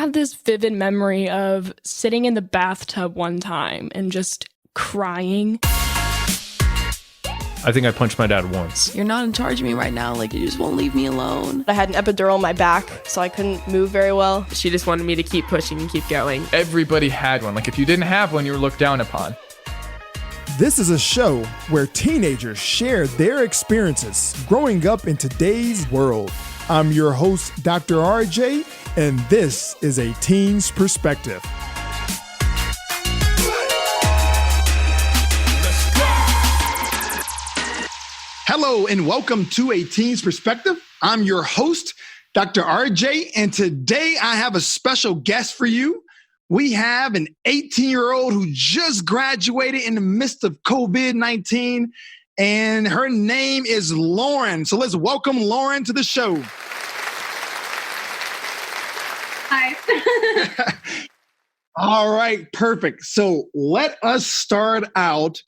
have this vivid memory of sitting in the bathtub one time and just crying. I think I punched my dad once. You're not in charge of me right now. Like, you just won't leave me alone. I had an epidural in my back, so I couldn't move very well. She just wanted me to keep pushing and keep going. Everybody had one. Like, if you didn't have one, you were looked down upon. This is a show where teenagers share their experiences growing up in today's world. I'm your host, Dr. RJ, and this is A Teen's Perspective. Hello and welcome to A Teen's Perspective. I'm your host, Dr. RJ, and today I have a special guest for you. We have an 18-year-old who just graduated in the midst of COVID-19, and her name is Lauren. So let's welcome Lauren to the show. Hi. All right, perfect. So let us start out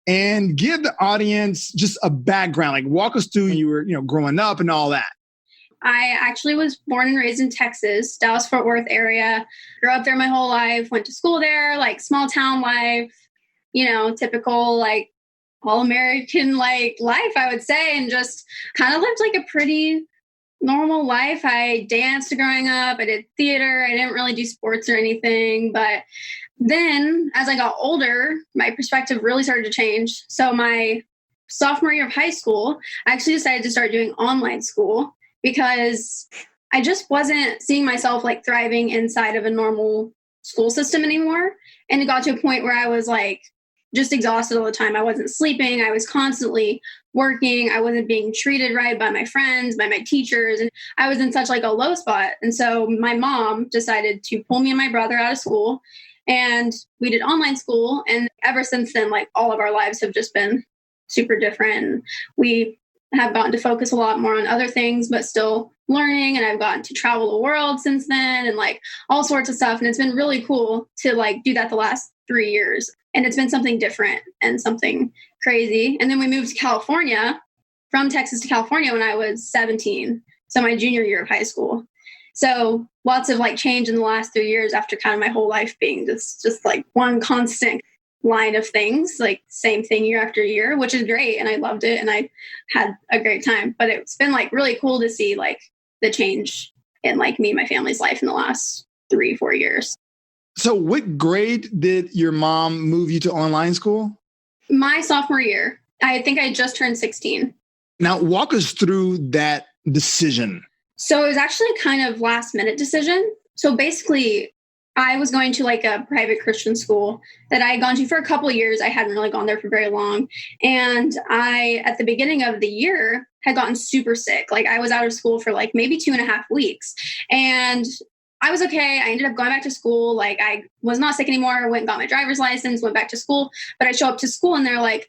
and give the audience just a background, like walk us through you were, growing up and all that. I actually was born and raised in Texas, Dallas-Fort Worth area. Grew up there my whole life, went to school there, like small town life, typical like all-American like life, I would say, and just kind of lived like a pretty normal life. I danced growing up. I did theater. I didn't really do sports or anything, but then as I got older, my perspective really started to change. So my sophomore year of high school, I actually decided to start doing online school because I just wasn't seeing myself like thriving inside of a normal school system anymore. And it got to a point where I was like just exhausted all the time. I wasn't sleeping. I was constantly working. I wasn't being treated right by my friends, by my teachers. And I was in such like a low spot. And so my mom decided to pull me and my brother out of school. And we did online school. And ever since then, like all of our lives have just been super different. We have gotten to focus a lot more on other things, but still learning. And I've gotten to travel the world since then and like all sorts of stuff. And it's been really cool to like do that the last 3 years. And it's been something different and something crazy. And then we moved to California, from Texas to California when I was 17. So my junior year of high school. So lots of like change in the last 3 years after kind of my whole life being just like one constant line of things, like same thing year after year, which is great. And I loved it. And I had a great time, but it's been like really cool to see like the change in like me and my family's life in the last 3-4 years. So what grade did your mom move you to online school? My sophomore year. I think I just turned 16. Now walk us through that decision. So it was actually kind of last minute decision. So basically I was going to like a private Christian school that I had gone to for a couple of years. I hadn't really gone there for very long. And I, at the beginning of the year, had gotten super sick. Like I was out of school for like maybe 2.5 weeks. And I was okay. I ended up going back to school. Like I was not sick anymore. I went and got my driver's license, went back to school. But I show up to school and they're like,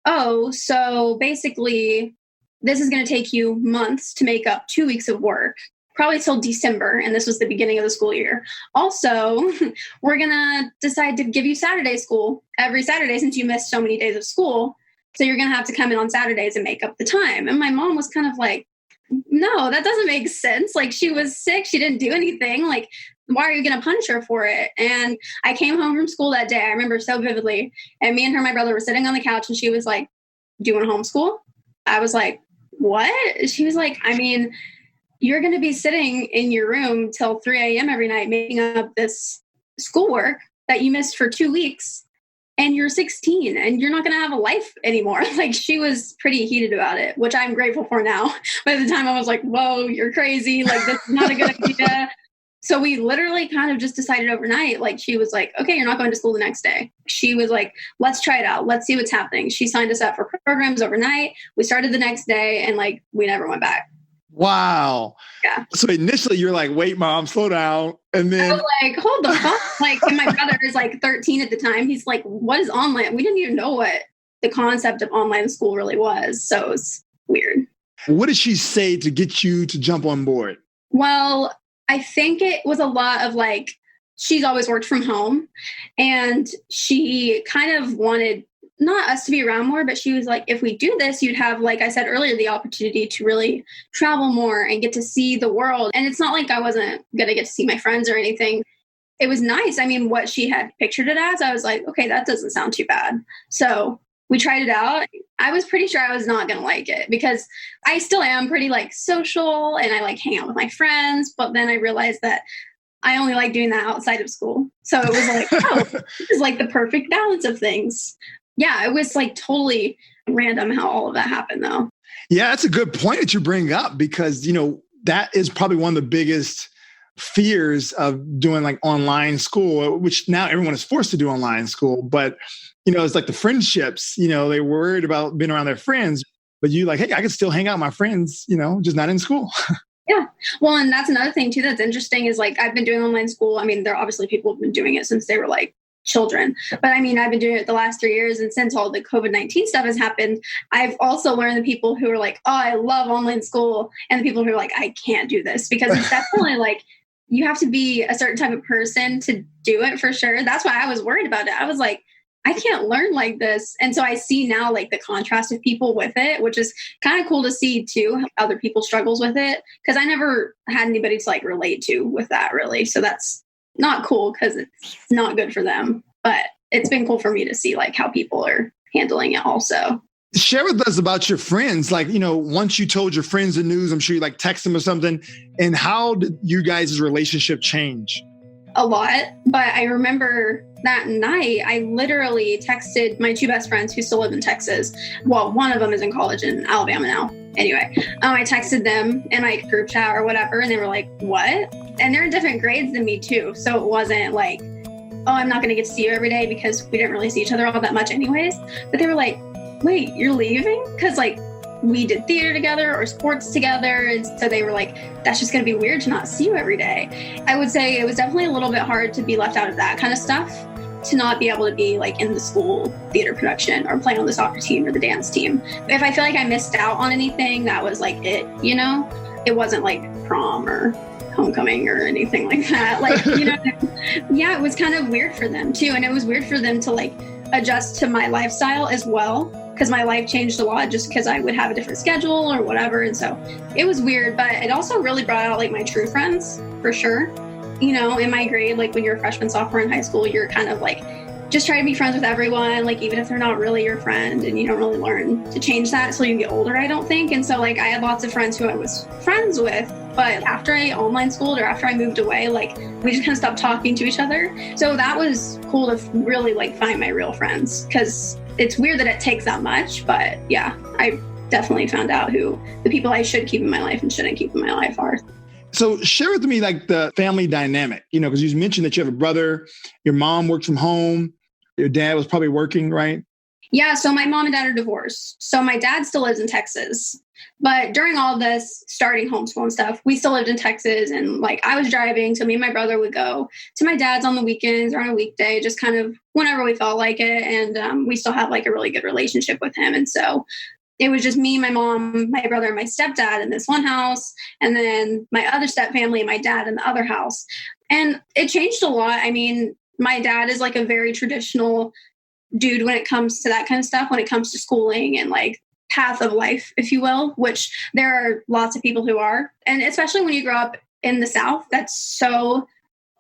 oh, so basically this is going to take you months to make up 2 weeks of work, probably till December. And this was the beginning of the school year. Also, we're going to decide to give you Saturday school every Saturday since you missed so many days of school. So you're going to have to come in on Saturdays and make up the time. And my mom was kind of like, no, that doesn't make sense. Like she was sick. She didn't do anything. Like, why are you going to punish her for it? And I came home from school that day. I remember so vividly. And me and my brother were sitting on the couch and she was like, do you want to homeschool? I was like, what? She was like, I mean, you're going to be sitting in your room till 3 a.m. every night making up this schoolwork that you missed for 2 weeks. And you're 16 and you're not going to have a life anymore. Like she was pretty heated about it, which I'm grateful for now. By the time I was like, whoa, you're crazy. Like this is not a good idea. So we literally kind of just decided overnight, like she was like, okay, you're not going to school the next day. She was like, let's try it out. Let's see what's happening. She signed us up for programs overnight. We started the next day and like, we never went back. Wow. Yeah. So initially you're like, wait, mom, slow down. And then I was like, hold the fuck. Like, and my brother is like 13 at the time. He's like, what is online? We didn't even know what the concept of online school really was. So it was weird. What did she say to get you to jump on board? Well, I think it was a lot of like, she's always worked from home and she kind of wanted not us to be around more, but she was like, if we do this, you'd have, like I said earlier, the opportunity to really travel more and get to see the world. And it's not like I wasn't going to get to see my friends or anything. It was nice. I mean, what she had pictured it as, I was like, okay, that doesn't sound too bad. So we tried it out. I was pretty sure I was not going to like it because I still am pretty like social and I like hang out with my friends. But then I realized that I only like doing that outside of school. So it was like, oh, this is like the perfect balance of things. Yeah, it was like totally random how all of that happened though. Yeah, that's a good point that you bring up because, that is probably one of the biggest fears of doing like online school, which now everyone is forced to do online school. But, it's like the friendships, they're worried about being around their friends, but you like, hey, I can still hang out with my friends, just not in school. Yeah. Well, and that's another thing too that's interesting is like I've been doing online school. I mean, there are obviously people who've been doing it since they were like children. But I mean, I've been doing it the last 3 years. And since all the COVID-19 stuff has happened, I've also learned the people who are like, oh, I love online school. And the people who are like, I can't do this because it's definitely like, you have to be a certain type of person to do it for sure. That's why I was worried about it. I was like, I can't learn like this. And so I see now like the contrast of people with it, which is kind of cool to see too, other people's struggles with it. Cause I never had anybody to like relate to with that really. So that's not cool because it's not good for them, but it's been cool for me to see like how people are handling it also. Share with us about your friends. Like, once you told your friends the news, I'm sure you like text them or something. And how did you guys' relationship change? A lot, but I remember that night, I literally texted my two best friends who still live in Texas. Well, one of them is in college in Alabama now. Anyway, I texted them in my group chat or whatever, and they were like, what? And they're in different grades than me too. So it wasn't like, oh, I'm not going to get to see you every day because we didn't really see each other all that much anyways. But they were like, wait, you're leaving? Because like we did theater together or sports together. And so they were like, that's just going to be weird to not see you every day. I would say it was definitely a little bit hard to be left out of that kind of stuff, to not be able to be like in the school theater production or playing on the soccer team or the dance team. If I feel like I missed out on anything, that was like it, it wasn't like prom or homecoming or anything like that. Like, yeah, it was kind of weird for them too. And it was weird for them to like adjust to my lifestyle as well, because my life changed a lot just because I would have a different schedule or whatever. And so it was weird, but it also really brought out like my true friends for sure. In my grade, like when you're a freshman, sophomore in high school, you're kind of like, just try to be friends with everyone, like even if they're not really your friend, and you don't really learn to change that until you get older, I don't think. And so like I had lots of friends who I was friends with, but after I online schooled or after I moved away, like we just kind of stopped talking to each other. So that was cool to really like find my real friends, because it's weird that it takes that much, but yeah, I definitely found out who the people I should keep in my life and shouldn't keep in my life are. So share with me like the family dynamic, because you mentioned that you have a brother, your mom works from home, your dad was probably working, right? Yeah. So my mom and dad are divorced. So my dad still lives in Texas. But during all this, starting homeschool and stuff, we still lived in Texas. And like I was driving. So me and my brother would go to my dad's on the weekends or on a weekday, just kind of whenever we felt like it. And we still have like a really good relationship with him. And so it was just me, my mom, my brother, and my stepdad in this one house. And then my other step family and my dad in the other house. And it changed a lot. I mean, my dad is like a very traditional dude when it comes to that kind of stuff, when it comes to schooling and like path of life, if you will, which there are lots of people who are. And especially when you grow up in the South, that's so,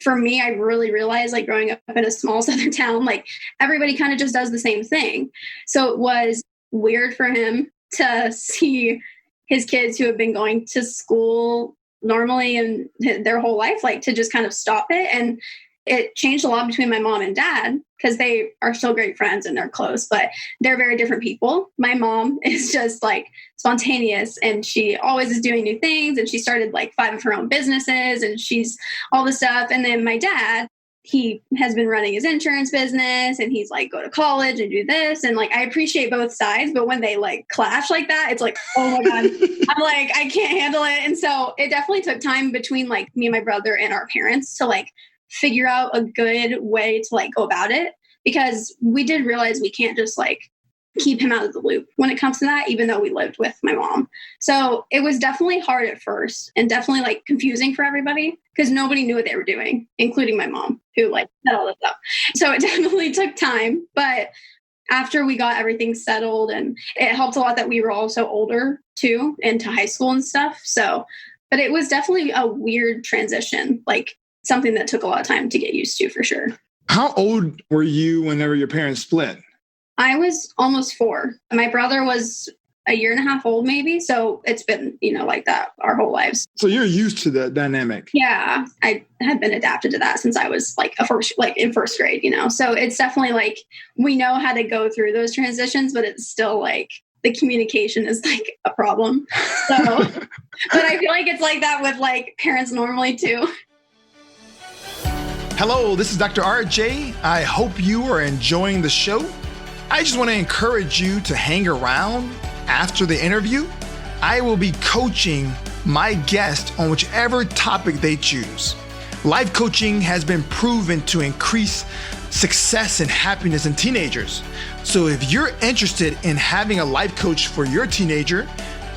for me, I really realized like growing up in a small Southern town, like everybody kind of just does the same thing. So it was weird for him to see his kids who have been going to school normally and their whole life, like to just kind of stop it. And it changed a lot between my mom and dad, because they are still great friends and they're close, but they're very different people. My mom is just like spontaneous and she always is doing new things. And she started like 5 of her own businesses and she's all this stuff. And then my dad, he has been running his insurance business and he's like, go to college and do this. And like, I appreciate both sides, but when they like clash like that, it's like, oh my God, I'm like, I can't handle it. And so it definitely took time between like me and my brother and our parents to like figure out a good way to like go about it, because we did realize we can't just like keep him out of the loop when it comes to that, even though we lived with my mom. So it was definitely hard at first and definitely like confusing for everybody, because nobody knew what they were doing, including my mom, who like said all this stuff. So it definitely took time, but after we got everything settled, and it helped a lot that we were also older too, into high school and stuff. So, but it was definitely a weird transition, like something that took a lot of time to get used to for sure. How old were you whenever your parents split? I was almost 4. My brother was a year and a half old, maybe. So it's been, like that our whole lives. So you're used to the dynamic. Yeah, I had been adapted to that since I was in first grade, So it's definitely like we know how to go through those transitions, but it's still like the communication is like a problem. So, but I feel like it's like that with like parents normally too. Hello, this is Dr. RJ. I hope you are enjoying the show. I just want to encourage you to hang around after the interview. I will be coaching my guest on whichever topic they choose. Life coaching has been proven to increase success and happiness in teenagers. So if you're interested in having a life coach for your teenager,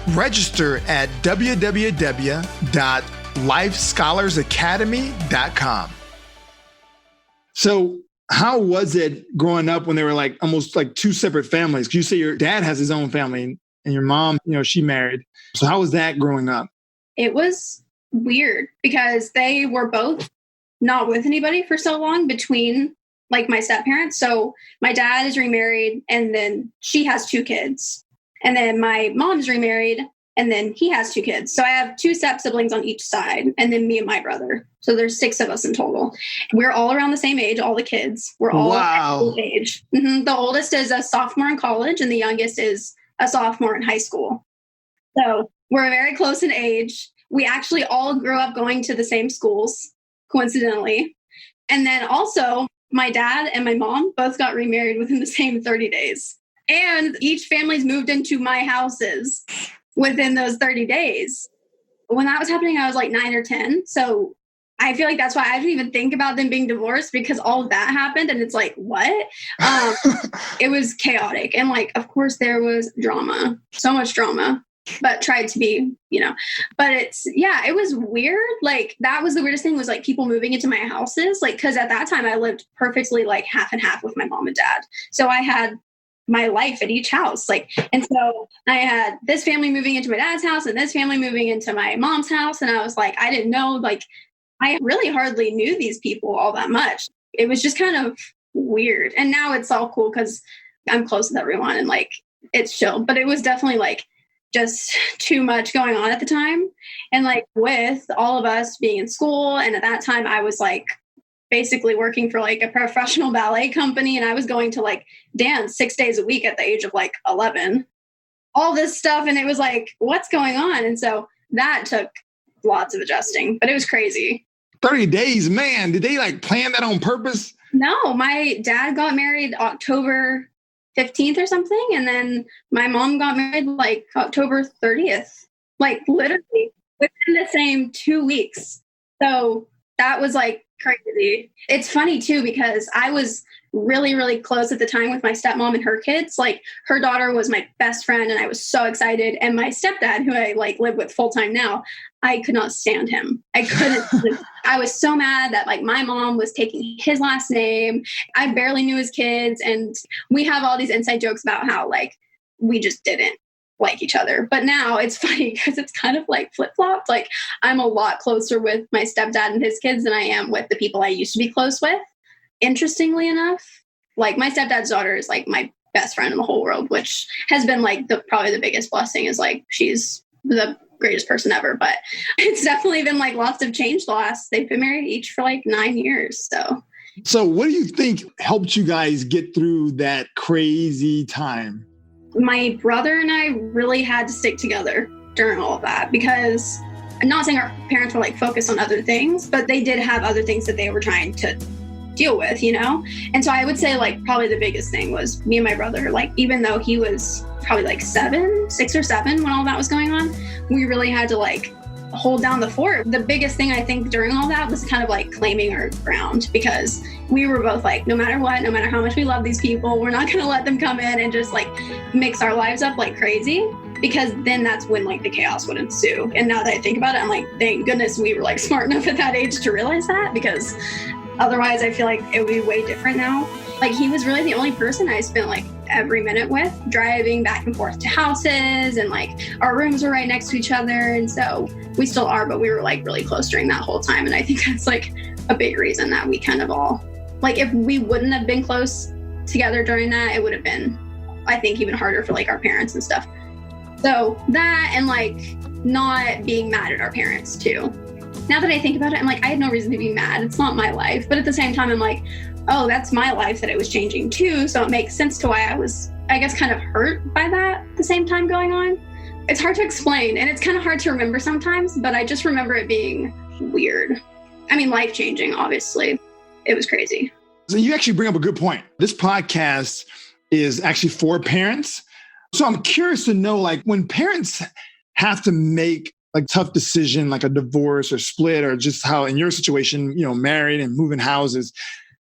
register at www.lifescholarsacademy.com. So how was it growing up when they were like almost like two separate families? 'Cause you say your dad has his own family and your mom, she married. So how was that growing up? It was weird because they were both not with anybody for so long between like my step-parents. So my dad is remarried and then she has 2 kids. And then my mom's remarried and then he has 2 kids. So I have 2 step siblings on each side and then me and my brother. So there's 6 of us in total. We're all around the same age, all the kids. We're all Wow. the age. Mm-hmm. The oldest is a sophomore in college and the youngest is a sophomore in high school. So we're very close in age. We actually all grew up going to the same schools, coincidentally. And then also my dad and my mom both got remarried within the same 30 days. And each family's moved into my houses within those 30 days. When that was happening, I was like 9 or 10. So I feel like that's why I didn't even think about them being divorced because all of that happened. And it's like, what? It was chaotic. And like, of course, there was drama, so much drama, but tried to be, but it was weird. Like that was the weirdest thing was like people moving into my houses. Like, cause at that time I lived perfectly like half and half with my mom and dad. So I had my life at each house. And so I had this family moving into my dad's house and this family moving into my mom's house. And I was like, I didn't know, like, I really hardly knew these people all that much. It was just kind of weird. And now it's all cool because I'm close with everyone and like, it's chill, but it was definitely like just too much going on at the time. And like with all of us being in school. And at that time I was like, basically working for like a professional ballet company. And I was going to like dance 6 days a week at the age of like 11, all this stuff. And it was like, what's going on? And so that took lots of adjusting, but it was crazy. 30 days, man. Did they like plan that on purpose? No, my dad got married October 15th or something. And then my mom got married like October 30th, like literally within the same 2 weeks. So that was like crazy. It's funny too, because I was really, really close at the time with my stepmom and her kids. Like her daughter was my best friend and I was so excited. And my stepdad, who I like live with full time now, I could not stand him. I couldn't. I was so mad that like my mom was taking his last name. I barely knew his kids. And we have all these inside jokes about how like we just didn't like each other. But now it's funny because it's kind of like flip-flopped. Like I'm a lot closer with my stepdad and his kids than I am with the people I used to be close with. Interestingly enough, like my stepdad's daughter is like my best friend in the whole world, which has been like probably the biggest blessing is like she's the greatest person ever. But it's definitely been like lots of change they've been married each for like 9 years. So what do you think helped you guys get through that crazy time? My brother and I really had to stick together during all of that because I'm not saying our parents were like focused on other things, but they did have other things that they were trying to deal with, And so I would say like probably the biggest thing was me and my brother, like even though he was probably like 6 or 7 when all that was going on, we really had to like hold down the fort. The biggest thing I think during all that was kind of like claiming our ground because we were both like, no matter what, no matter how much we love these people, we're not going to let them come in and just like mix our lives up like crazy because then that's when like the chaos would ensue. And now that I think about it, I'm like, thank goodness we were like smart enough at that age to realize that because otherwise I feel like it would be way different now. Like he was really the only person I spent like every minute with, driving back and forth to houses, and like our rooms were right next to each other. And so we still are, but we were like really close during that whole time. And I think that's like a big reason that we kind of all, like, if we wouldn't have been close together during that, it would have been, I think, even harder for like our parents and stuff. So that, and like not being mad at our parents too. Now that I think about it, I'm like, I had no reason to be mad. It's not my life. But at the same time, I'm like, oh, that's my life that it was changing too. So it makes sense to why I was, I guess, kind of hurt by that at the same time going on. It's hard to explain, and it's kind of hard to remember sometimes, but I just remember it being weird. I mean, life-changing, obviously. It was crazy. So you actually bring up a good point. This podcast is actually for parents. So I'm curious to know, like, when parents have to make like tough decision, like a divorce or split, or just how in your situation, married and moving houses,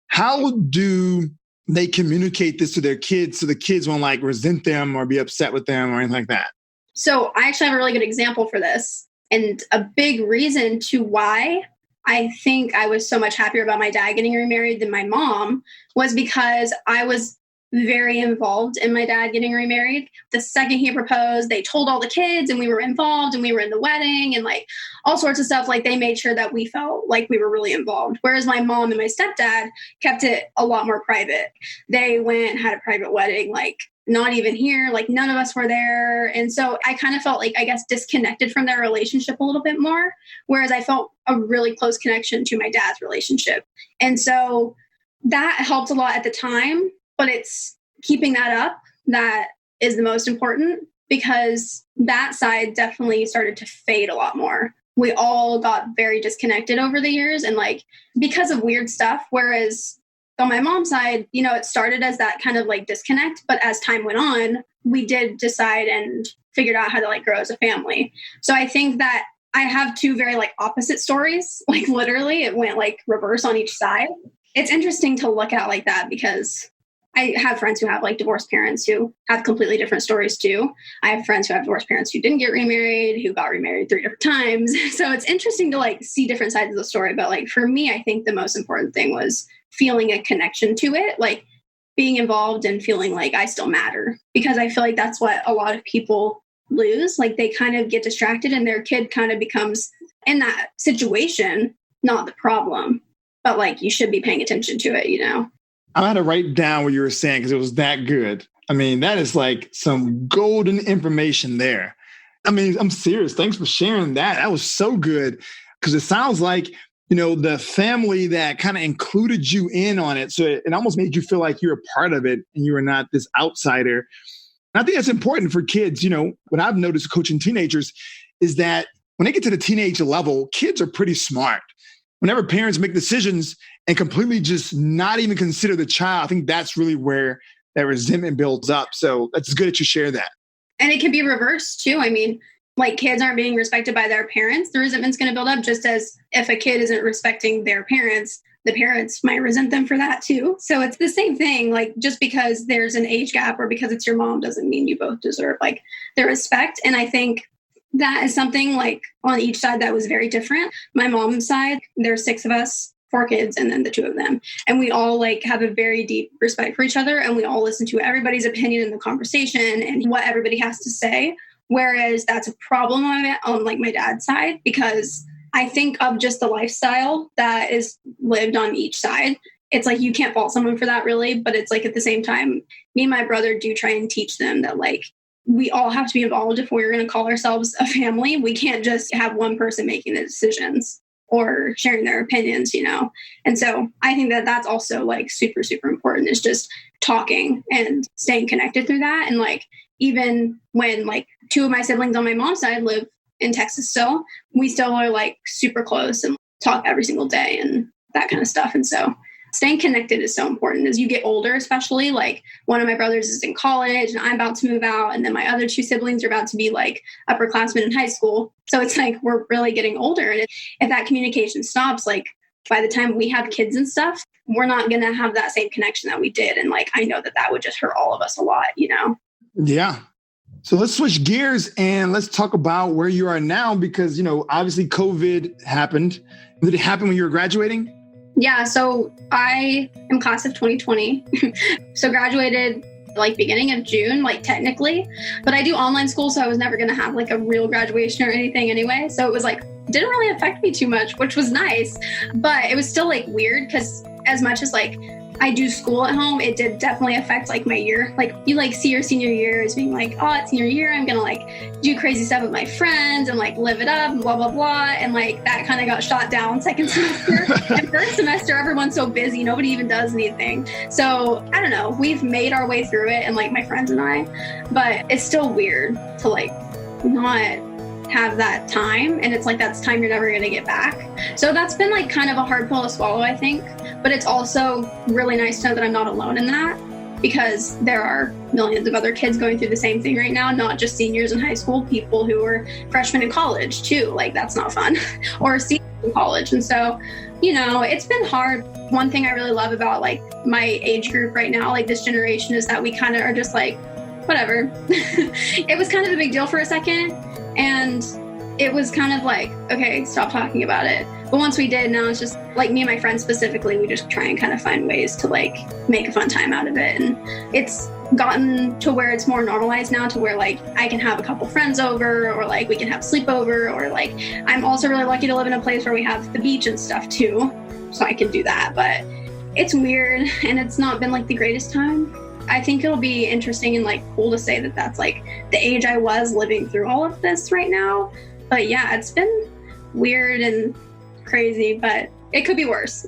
how do they communicate this to their kids so the kids won't like resent them or be upset with them or anything like that? So I actually have a really good example for this. And a big reason to why I think I was so much happier about my dad getting remarried than my mom was because I was very involved in my dad getting remarried. The second he proposed, they told all the kids, and we were involved, and we were in the wedding and like all sorts of stuff. Like, they made sure that we felt like we were really involved. Whereas my mom and my stepdad kept it a lot more private. They went and had a private wedding, like not even here, like none of us were there. And so I kind of felt like, I guess, disconnected from their relationship a little bit more. Whereas I felt a really close connection to my dad's relationship. And so that helped a lot at the time. But it's keeping that up that is the most important, because that side definitely started to fade a lot more. We all got very disconnected over the years, and like because of weird stuff. Whereas on my mom's side, it started as that kind of like disconnect. But as time went on, we did decide and figured out how to like grow as a family. So I think that I have two very like opposite stories. Like literally it went like reverse on each side. It's interesting to look at like that, because I have friends who have like divorced parents who have completely different stories too. I have friends who have divorced parents who didn't get remarried, who got remarried 3 different times. So it's interesting to like see different sides of the story. But like for me, I think the most important thing was feeling a connection to it, like being involved and feeling like I still matter, because I feel like that's what a lot of people lose. Like they kind of get distracted and their kid kind of becomes in that situation, not the problem, but like you should be paying attention to it, I had to write down what you were saying because it was that good. I mean, that is like some golden information there. I mean, I'm serious. Thanks for sharing that. That was so good, because it sounds like, the family that kind of included you in on it. So it almost made you feel like you're a part of it and you were not this outsider. And I think that's important for kids. What I've noticed coaching teenagers is that when they get to the teenage level, kids are pretty smart. Whenever parents make decisions and completely just not even consider the child, I think that's really where that resentment builds up. So that's good that you share that. And it can be reversed too. I mean, like kids aren't being respected by their parents, the resentment's going to build up, just as if a kid isn't respecting their parents, the parents might resent them for that too. So it's the same thing. Like just because there's an age gap or because it's your mom doesn't mean you both deserve like the respect. And I think that is something like on each side that was very different. My mom's side, there's 6 of us, 4 kids, and then the 2 of them. And we all like have a very deep respect for each other. And we all listen to everybody's opinion in the conversation and what everybody has to say. Whereas that's a problem on like my dad's side, because I think of just the lifestyle that is lived on each side. It's like you can't fault someone for that really. But it's like at the same time, me and my brother do try and teach them that like we all have to be involved if we're going to call ourselves a family. We can't just have one person making the decisions or sharing their opinions, And so I think that that's also like super, super important, is just talking and staying connected through that. And like, even when like 2 of my siblings on my mom's side live in Texas still, we still are like super close and talk every single day and that kind of stuff. And so staying connected is so important as you get older, especially like one of my brothers is in college and I'm about to move out. And then my other 2 siblings are about to be like upperclassmen in high school. So it's like, we're really getting older. And if that communication stops, like by the time we have kids and stuff, we're not going to have that same connection that we did. And like, I know that would just hurt all of us a lot, Yeah. So let's switch gears and let's talk about where you are now, because, obviously COVID happened. Did it happen when you were graduating? Yeah. So I am class of 2020. So graduated like beginning of June, like technically, but I do online school. So I was never going to have like a real graduation or anything anyway. So it was like, didn't really affect me too much, which was nice, but it was still like weird because as much as like I do school at home, it did definitely affect like my year. Like you like see your senior year as being like, oh, it's senior year. I'm going to like do crazy stuff with my friends and like live it up and blah, blah, blah. And like that kind of got shot down second semester. And first semester, everyone's so busy. Nobody even does anything. So I don't know. We've made our way through it and like my friends and I, but it's still weird to like not have that time. And it's like, that's time you're never going to get back. So that's been like kind of a hard pill to swallow, I think. But it's also really nice to know that I'm not alone in that because there are millions of other kids going through the same thing right now, not just seniors in high school, people who are freshmen in college too. Like that's not fun or seniors in college. And so, you know, it's been hard. One thing I really love about like my age group right now, like this generation, is that we kind of are just like, whatever. It was kind of a big deal for a second. And it was kind of like, okay, stop talking about it. But once we did, now it's just like me and my friends specifically, we just try and kind of find ways to like make a fun time out of it. And it's gotten to where it's more normalized now to where like I can have a couple friends over or like we can have sleepover or like I'm also really lucky to live in a place where we have the beach and stuff too. So I can do that. But it's weird and it's not been like the greatest time. I think it'll be interesting and like cool to say that that's like the age I was living through all of this right now. But yeah, it's been weird and crazy, but it could be worse.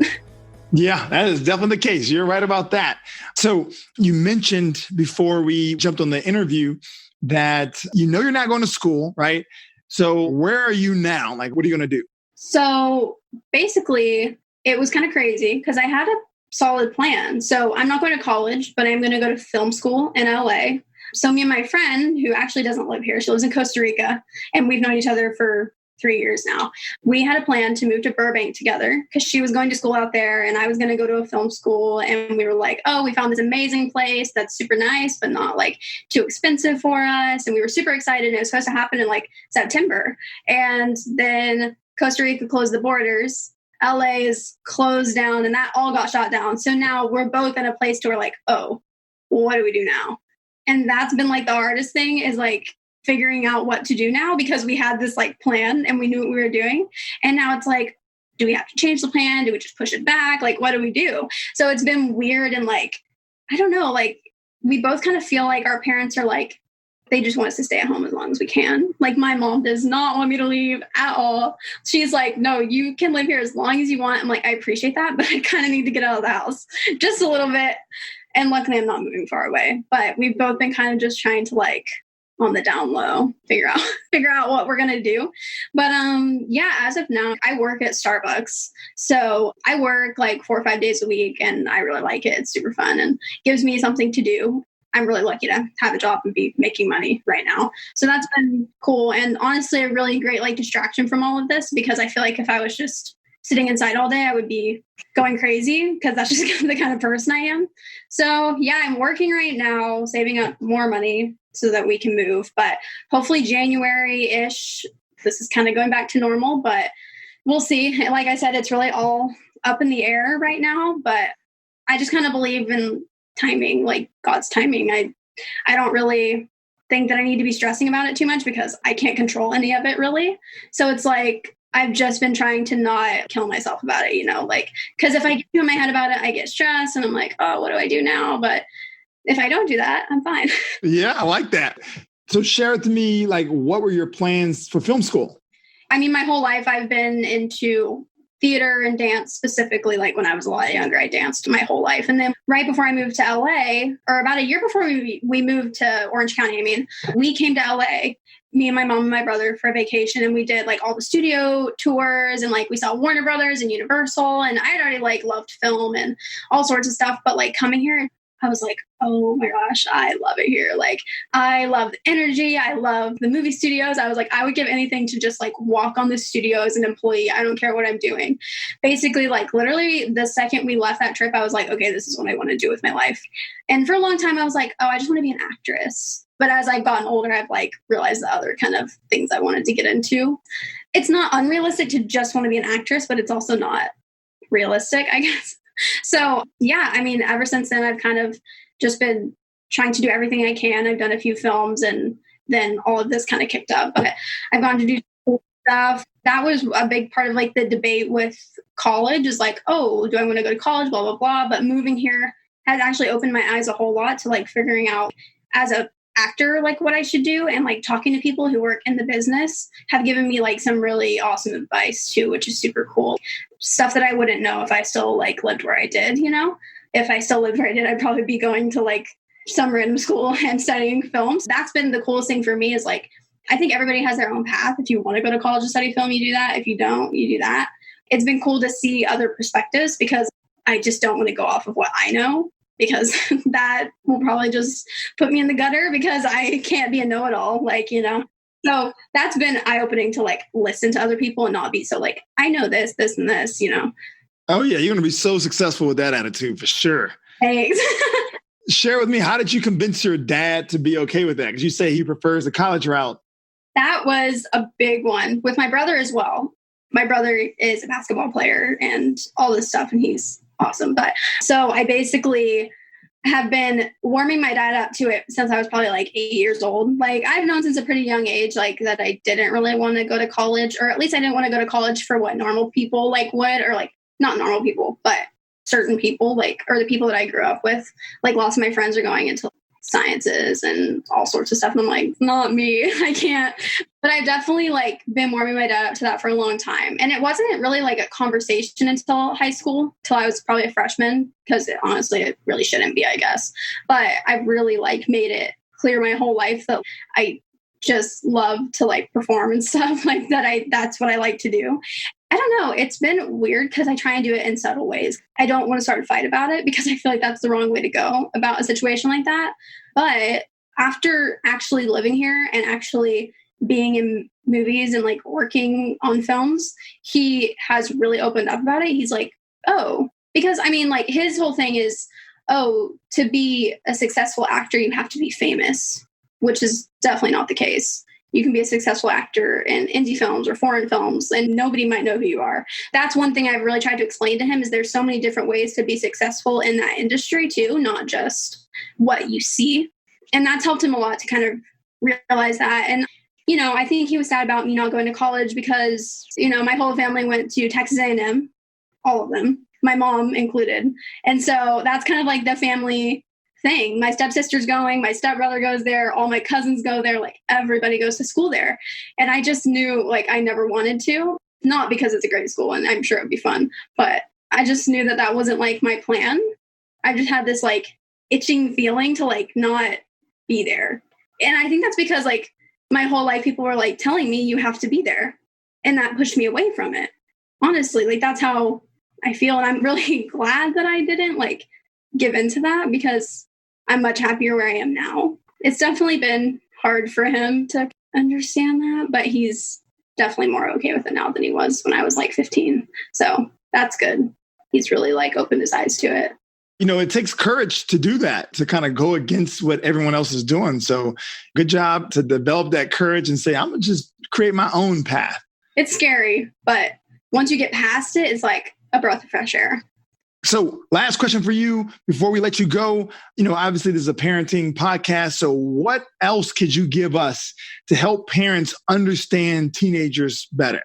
Yeah, that is definitely the case. You're right about that. So you mentioned before we jumped on the interview that you know you're not going to school, right? So where are you now? Like, what are you going to do? So basically, it was kind of crazy because I had a solid plan. So I'm not going to college, but I'm going to go to film school in LA. So me and my friend, who actually doesn't live here, she lives in Costa Rica, and we've known each other for 3 years now. We had a plan to move to Burbank together because she was going to school out there and I was going to go to a film school. And we were like, oh, we found this amazing place that's super nice, but not like too expensive for us. And we were super excited. And it was supposed to happen in like September. And then Costa Rica closed the borders. LA is closed down and that all got shot down. So now we're both in a place to where like, oh, what do we do now? And that's been like the hardest thing is like figuring out what to do now because we had this like plan and we knew what we were doing. And now it's like, do we have to change the plan? Do we just push it back? Like, what do we do? So it's been weird. And like, I don't know, like we both kind of feel like our parents are like, they just want us to stay at home as long as we can. Like my mom does not want me to leave at all. She's like, no, you can live here as long as you want. I'm like, I appreciate that, but I kind of need to get out of the house just a little bit. And luckily I'm not moving far away, but we've both been kind of just trying to like on the down low, figure out what we're going to do. But yeah, as of now, I work at Starbucks. So I work like 4 or 5 days a week and I really like it. It's super fun and gives me something to do. I'm really lucky to have a job and be making money right now. So that's been cool. And honestly, a really great like distraction from all of this, because I feel like if I was just sitting inside all day, I would be going crazy because that's just the kind of person I am. So yeah, I'm working right now, saving up more money so that we can move. But hopefully January-ish, this is kind of going back to normal, but we'll see. Like I said, it's really all up in the air right now, but I just kind of believe in timing, like God's timing. I don't really think that I need to be stressing about it too much because I can't control any of it really. So it's like, I've just been trying to not kill myself about it, you know, like, because if I get in my head about it, I get stressed and I'm like, oh, what do I do now? But if I don't do that, I'm fine. Yeah, I like that. So share with me, like, what were your plans for film school? I mean, my whole life I've been into theater and dance specifically. Like when I was a lot younger, I danced my whole life. And then right before I moved to LA, or about a year before we moved to Orange County, we came to LA, me and my mom and my brother for a vacation. And we did like all the studio tours and like we saw Warner Brothers and Universal. And I had already like loved film and all sorts of stuff. But like coming here, I was like, oh my gosh, I love it here. Like, I love the energy. I love the movie studios. I was like, I would give anything to just like walk on the studio as an employee. I don't care what I'm doing. Basically, like literally the second we left that trip, I was like, okay, this is what I want to do with my life. And for a long time, I was like, oh, I just want to be an actress. But as I've gotten older, I've like realized the other kind of things I wanted to get into. It's not unrealistic to just want to be an actress, but it's also not realistic, I guess. So yeah, I mean, ever since then, I've kind of just been trying to do everything I can. I've done a few films and then all of this kind of kicked up. But I've gone to do cool stuff. That was a big part of like the debate with college is like, oh, do I want to go to college? Blah, blah, blah. But moving here has actually opened my eyes a whole lot to like figuring out as a actor, like what I should do. And like talking to people who work in the business have given me like some really awesome advice too, which is super cool. Stuff that I wouldn't know if I still like lived where I did, you know? If I still lived where I did, I'd probably be going to like some random school and studying films. That's been the coolest thing for me is like, I think everybody has their own path. If you want to go to college and study film, you do that. If you don't, you do that. It's been cool to see other perspectives because I just don't want to go off of what I know because that will probably just put me in the gutter because I can't be a know-it-all, like, you know. So that's been eye-opening to like listen to other people and not be so like, I know this, this, and this, you know. Oh, yeah. You're going to be so successful with that attitude for sure. Thanks. Share with me, how did you convince your dad to be okay with that? Because you say he prefers the college route. That was a big one with my brother as well. My brother is a basketball player and all this stuff, and he's awesome. But so I basically have been warming my dad up to it since I was probably like 8 years old. Like I've known since a pretty young age, like that I didn't really want to go to college, or at least I didn't want to go to college for what normal people like would, or like not normal people, but certain people, like, or the people that I grew up with. Like lots of my friends are going into sciences and all sorts of stuff. And I'm like, not me, I can't. But I've definitely like been warming my dad up to that for a long time. And it wasn't really like a conversation until high school, till I was probably a freshman, because honestly, it really shouldn't be, I guess. But I've really like made it clear my whole life that I just love to like perform and stuff like that. That's what I like to do. I don't know. It's been weird because I try and do it in subtle ways. I don't want to start a fight about it because I feel like that's the wrong way to go about a situation like that. But after actually living here and actually being in movies and like working on films, he has really opened up about it. He's like, oh, because I mean, like his whole thing is, oh, to be a successful actor, you have to be famous, which is definitely not the case. You can be a successful actor in indie films or foreign films and nobody might know who you are. That's one thing I've really tried to explain to him is there's so many different ways to be successful in that industry too, not just what you see. And that's helped him a lot to kind of realize that. And, you know, I think he was sad about me not going to college because, you know, my whole family went to Texas A&M, all of them, my mom included. And so that's kind of like the family thing. My stepsister's going, my stepbrother goes there, all my cousins go there, like everybody goes to school there. And I just knew like I never wanted to, not because it's a great school and I'm sure it'd be fun, but I just knew that that wasn't like my plan. I just had this like itching feeling to like not be there. And I think that's because like my whole life people were like telling me you have to be there. And that pushed me away from it. Honestly, like that's how I feel. And I'm really glad that I didn't like give into that because I'm much happier where I am now. It's definitely been hard for him to understand that, but he's definitely more okay with it now than he was when I was like 15. So that's good. He's really like opened his eyes to it. You know, it takes courage to do that, to kind of go against what everyone else is doing. So good job to develop that courage and say, I'm going to just create my own path. It's scary, but once you get past it, it's like a breath of fresh air. So last question for you before we let you go. You know, obviously this is a parenting podcast. So what else could you give us to help parents understand teenagers better?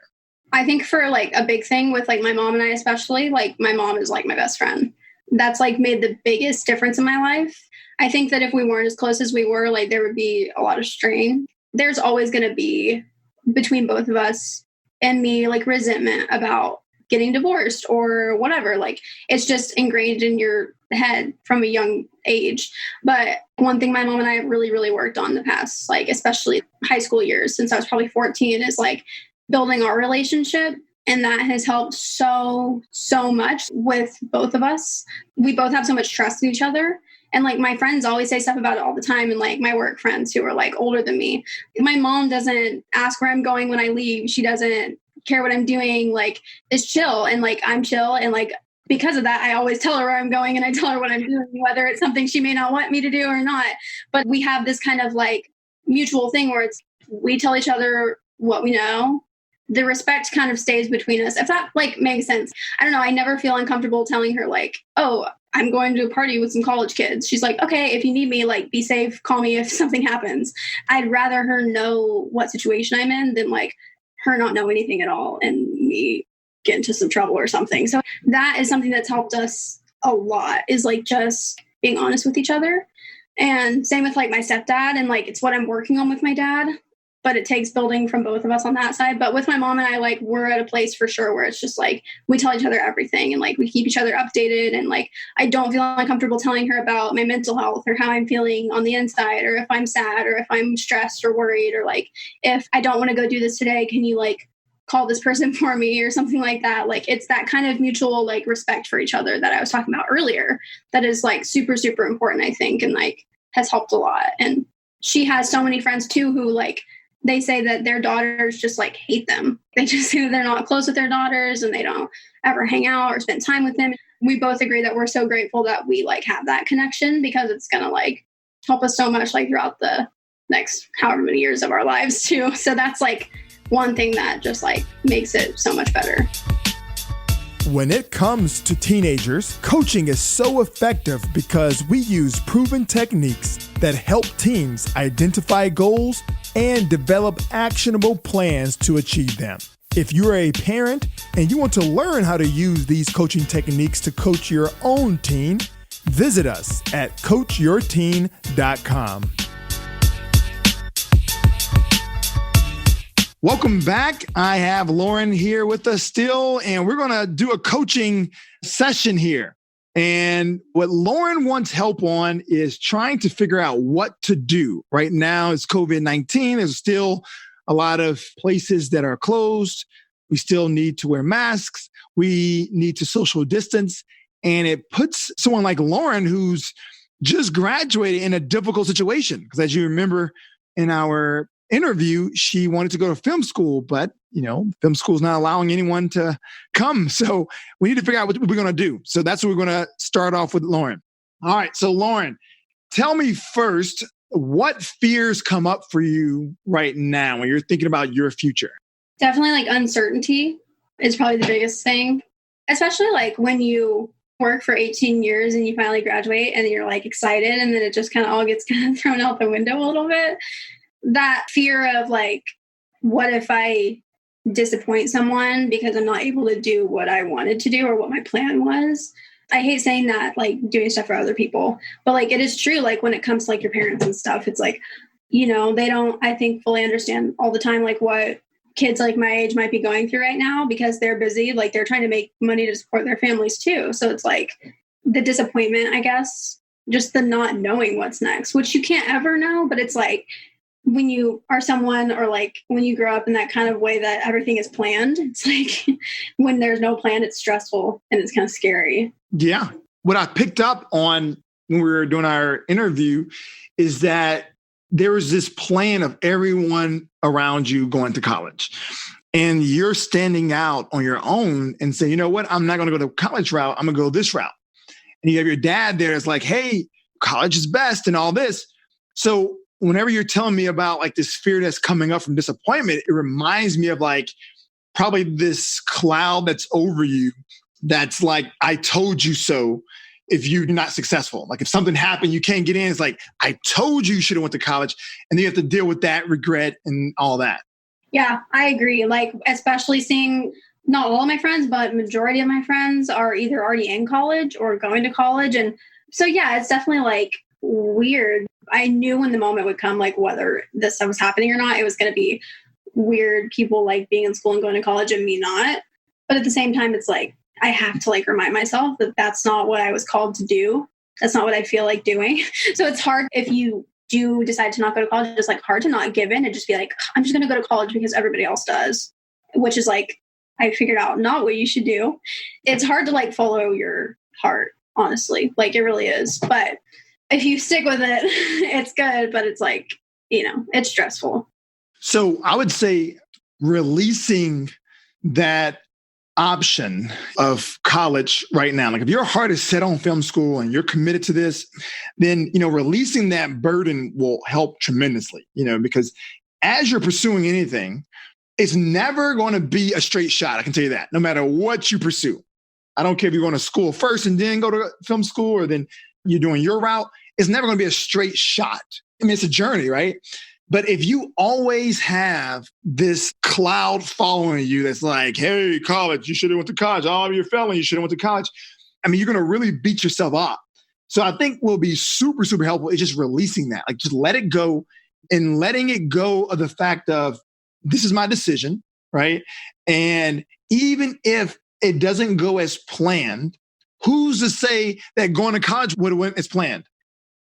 I think for like a big thing with like my mom and I, especially, like my mom is like my best friend. That's like made the biggest difference in my life. I think that if we weren't as close as we were, like there would be a lot of strain. There's always going to be between both of us and me, like resentment about getting divorced or whatever. Like it's just ingrained in your head from a young age. But one thing my mom and I have really, really worked on the past, like especially high school years since I was probably 14 is like building our relationship. And that has helped so much with both of us. We both have so much trust in each other. And like my friends always say stuff about it all the time. And like my work friends who are like older than me, my mom doesn't ask where I'm going when I leave. She doesn't care what I'm doing. Like it's chill. And like, I'm chill. And like, because of that, I always tell her where I'm going and I tell her what I'm doing, whether it's something she may not want me to do or not. But we have this kind of like mutual thing where it's, we tell each other what we know. The respect kind of stays between us. If that like makes sense. I don't know. I never feel uncomfortable telling her like, oh, I'm going to a party with some college kids. She's like, okay, if you need me, like, be safe, call me if something happens. I'd rather her know what situation I'm in than like her not know anything at all and me get into some trouble or something. So that is something that's helped us a lot, is like just being honest with each other. And same with like my stepdad, and like it's what I'm working on with my dad, but it takes building from both of us on that side. But with my mom and I, like, we're at a place for sure where it's just like we tell each other everything, and like we keep each other updated, and like I don't feel uncomfortable telling her about my mental health or how I'm feeling on the inside, or if I'm sad or if I'm stressed or worried, or like if I don't want to go do this today, can you like call this person for me or something like that. Like it's that kind of mutual like respect for each other that I was talking about earlier that is like super, super important, I think, and like has helped a lot. And she has so many friends too who like they say that their daughters just like hate them. They just say that they're not close with their daughters and they don't ever hang out or spend time with them. We both agree that we're so grateful that we like have that connection, because it's going to like help us so much like throughout the next however many years of our lives too. So that's like one thing that just like makes it so much better. When it comes to teenagers, coaching is so effective because we use proven techniques that help teens identify goals and develop actionable plans to achieve them. If you're a parent and you want to learn how to use these coaching techniques to coach your own teen, visit us at coachyourteen.com. Welcome back. I have Lauren here with us still, and we're going to do a coaching session here. And what Lauren wants help on is trying to figure out what to do. Right now, it's COVID-19. There's still a lot of places that are closed. We still need to wear masks. We need to social distance. And it puts someone like Lauren, who's just graduated, in a difficult situation. Because as you remember in our interview, she wanted to go to film school, but film school is not allowing anyone to come. So we need to figure out what we're going to do. So that's what we're going to start off with Lauren. All right. So Lauren, tell me first, what fears come up for you right now when you're thinking about your future? Definitely like uncertainty is probably the biggest thing, especially like when you work for 18 years and you finally graduate and you're like excited, and then it just kind of all gets kind of thrown out the window a little bit. That fear of like, what if I disappoint someone because I'm not able to do what I wanted to do or what my plan was? I hate saying that, like doing stuff for other people, but like it is true. Like when it comes to like your parents and stuff, it's like, they don't, I think, fully understand all the time, like what kids like my age might be going through right now, because they're busy. Like they're trying to make money to support their families too. So it's like the disappointment, I guess, just the not knowing what's next, which you can't ever know. But it's like, when you are someone, or like when you grow up in that kind of way that everything is planned, it's like when there's no plan, it's stressful and it's kind of scary. Yeah. What I picked up on when we were doing our interview is that there was this plan of everyone around you going to college, and you're standing out on your own and say, you know what, I'm not going to go the college route. I'm going to go this route. And you have your dad there. It's like, hey, college is best and all this. So whenever you're telling me about like this fear that's coming up from disappointment, it reminds me of like probably this cloud that's over you. That's like, I told you so. If you're not successful, like if something happened, you can't get in. It's like, I told you should have went to college, and then you have to deal with that regret and all that. Yeah, I agree. Like, especially seeing not all of my friends, but majority of my friends are either already in college or going to college. And so, yeah, it's definitely like weird. I knew when the moment would come, like whether this stuff was happening or not, it was going to be weird, people like being in school and going to college and me not. But at the same time, it's like, I have to like remind myself that that's not what I was called to do. That's not what I feel like doing. So it's hard if you do decide to not go to college. It's like hard to not give in and just be like, I'm just going to go to college because everybody else does, which is like, I figured out not what you should do. It's hard to like follow your heart, honestly. Like it really is. But if you stick with it, it's good. But it's like, it's stressful. So I would say releasing that option of college right now, like if your heart is set on film school and you're committed to this, then, releasing that burden will help tremendously, because as you're pursuing anything, it's never going to be a straight shot. I can tell you that, no matter what you pursue. I don't care if you're going to school first and then go to film school, or then you're doing your route. It's never going to be a straight shot. I mean, it's a journey, right? But if you always have this cloud following you that's like, hey, college, you should have went to college. Oh, you're failing. You should have went to college. I mean, you're going to really beat yourself up. So I think will be super, super helpful is just releasing that. Like, just let it go and letting it go of the fact of this is my decision, right? And even if it doesn't go as planned, who's to say that going to college would have went as planned?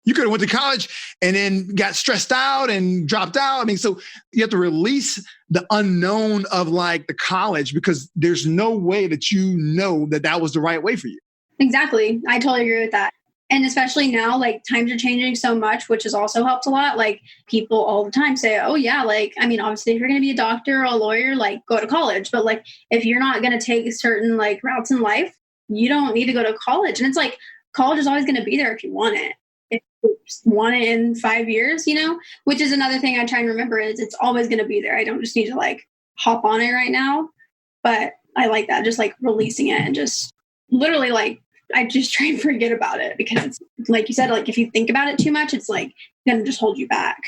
You could have went to college and then got stressed out and dropped out. I mean, so you have to release the unknown of like the college, because there's no way that you know that that was the right way for you. Exactly. I totally agree with that. And especially now, like, times are changing so much, which has also helped a lot. Like, people all the time say, oh yeah, like, I mean, obviously if you're going to be a doctor or a lawyer, like, go to college. But like, if you're not going to take certain like routes in life, you don't need to go to college. And it's like, college is always going to be there if you want it. If you want it in 5 years, you know, which is another thing I try and remember is it's always going to be there. I don't just need to like hop on it right now. But I like that, just like releasing it and just literally like, I just try and forget about it, because it's, like you said, like if you think about it too much, it's like going to just hold you back.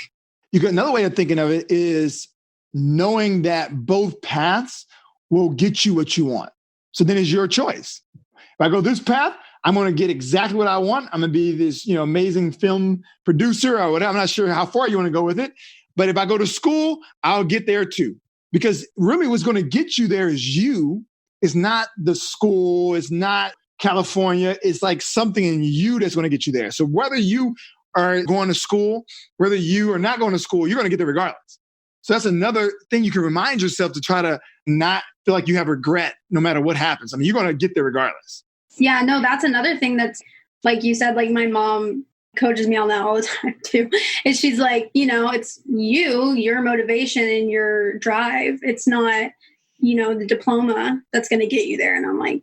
You got another way of thinking of it is knowing that both paths will get you what you want. So then it's your choice. If I go this path, I'm going to get exactly what I want. I'm going to be this, you know, amazing film producer or whatever. I'm not sure how far you want to go with it. But if I go to school, I'll get there too. Because really what's going to get you there is you. It's not the school. It's not California. It's like something in you that's going to get you there. So whether you are going to school, whether you are not going to school, you're going to get there regardless. So that's another thing you can remind yourself to try to not feel like you have regret no matter what happens. I mean, you're going to get there regardless. Yeah, no, that's another thing that's, like you said, like my mom coaches me on that all the time too. And she's like, you know, it's you, your motivation and your drive. It's not, you know, the diploma that's going to get you there. And I'm like,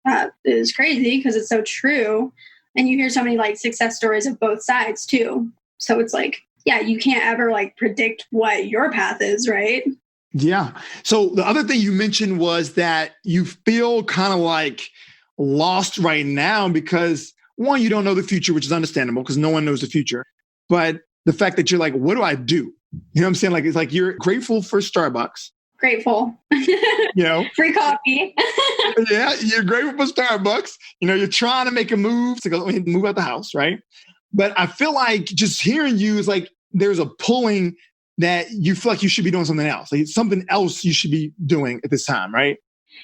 that is crazy, because it's so true. And you hear so many like success stories of both sides too. So it's like, yeah, you can't ever like predict what your path is, right? Yeah. So the other thing you mentioned was that you feel kind of like lost right now because, one, you don't know the future, which is understandable because no one knows the future. But the fact that you're like, what do I do? You know what I'm saying? Like, it's like you're grateful for Starbucks. Grateful. You know, free coffee. Yeah, you're grateful for Starbucks. You know, you're trying to make a move to go move out the house, right? But I feel like just hearing you is like there's a pulling that you feel like you should be doing something else. Like it's something else you should be doing at this time, right?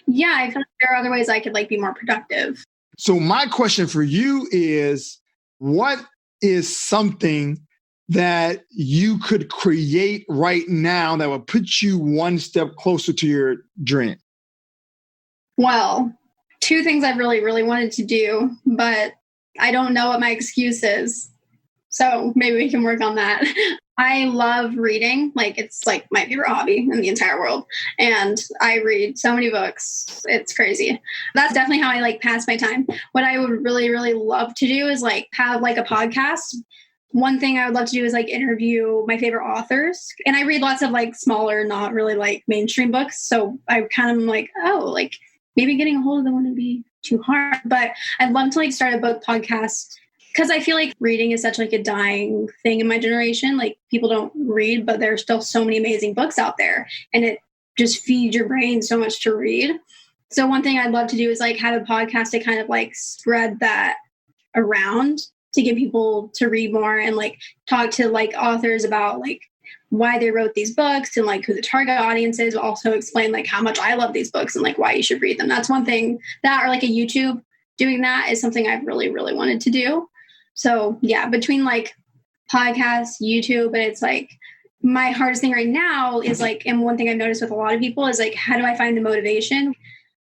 Yeah, I feel like there are other ways I could like be more productive. So my question for you is, what is something that you could create right now that would put you one step closer to your dream? Well, two things I've really, really wanted to do, but I don't know what my excuse is. So maybe we can work on that. I love reading. Like, it's like my favorite hobby in the entire world. And I read so many books. It's crazy. That's definitely how I like pass my time. What I would really, really love to do is like have like a podcast. One thing I would love to do is like interview my favorite authors. And I read lots of like smaller, not really like mainstream books. So I kind of am like, oh, like maybe getting a hold of them wouldn't be too hard. But I'd love to like start a book podcast, because I feel like reading is such like a dying thing in my generation. Like people don't read, but there's still so many amazing books out there. And it just feeds your brain so much to read. So one thing I'd love to do is like have a podcast to kind of like spread that around, to get people to read more and like talk to like authors about like why they wrote these books and like who the target audience is. Also explain like how much I love these books and like why you should read them. That's one thing. That, or like a YouTube, doing that is something I've really, really wanted to do. So yeah, between like podcasts, YouTube, but it's like my hardest thing right now is like, and one thing I've noticed with a lot of people is like, how do I find the motivation?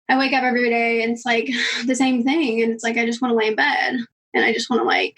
I wake up every day and it's like the same thing. And it's like, I just want to lay in bed and I just want to like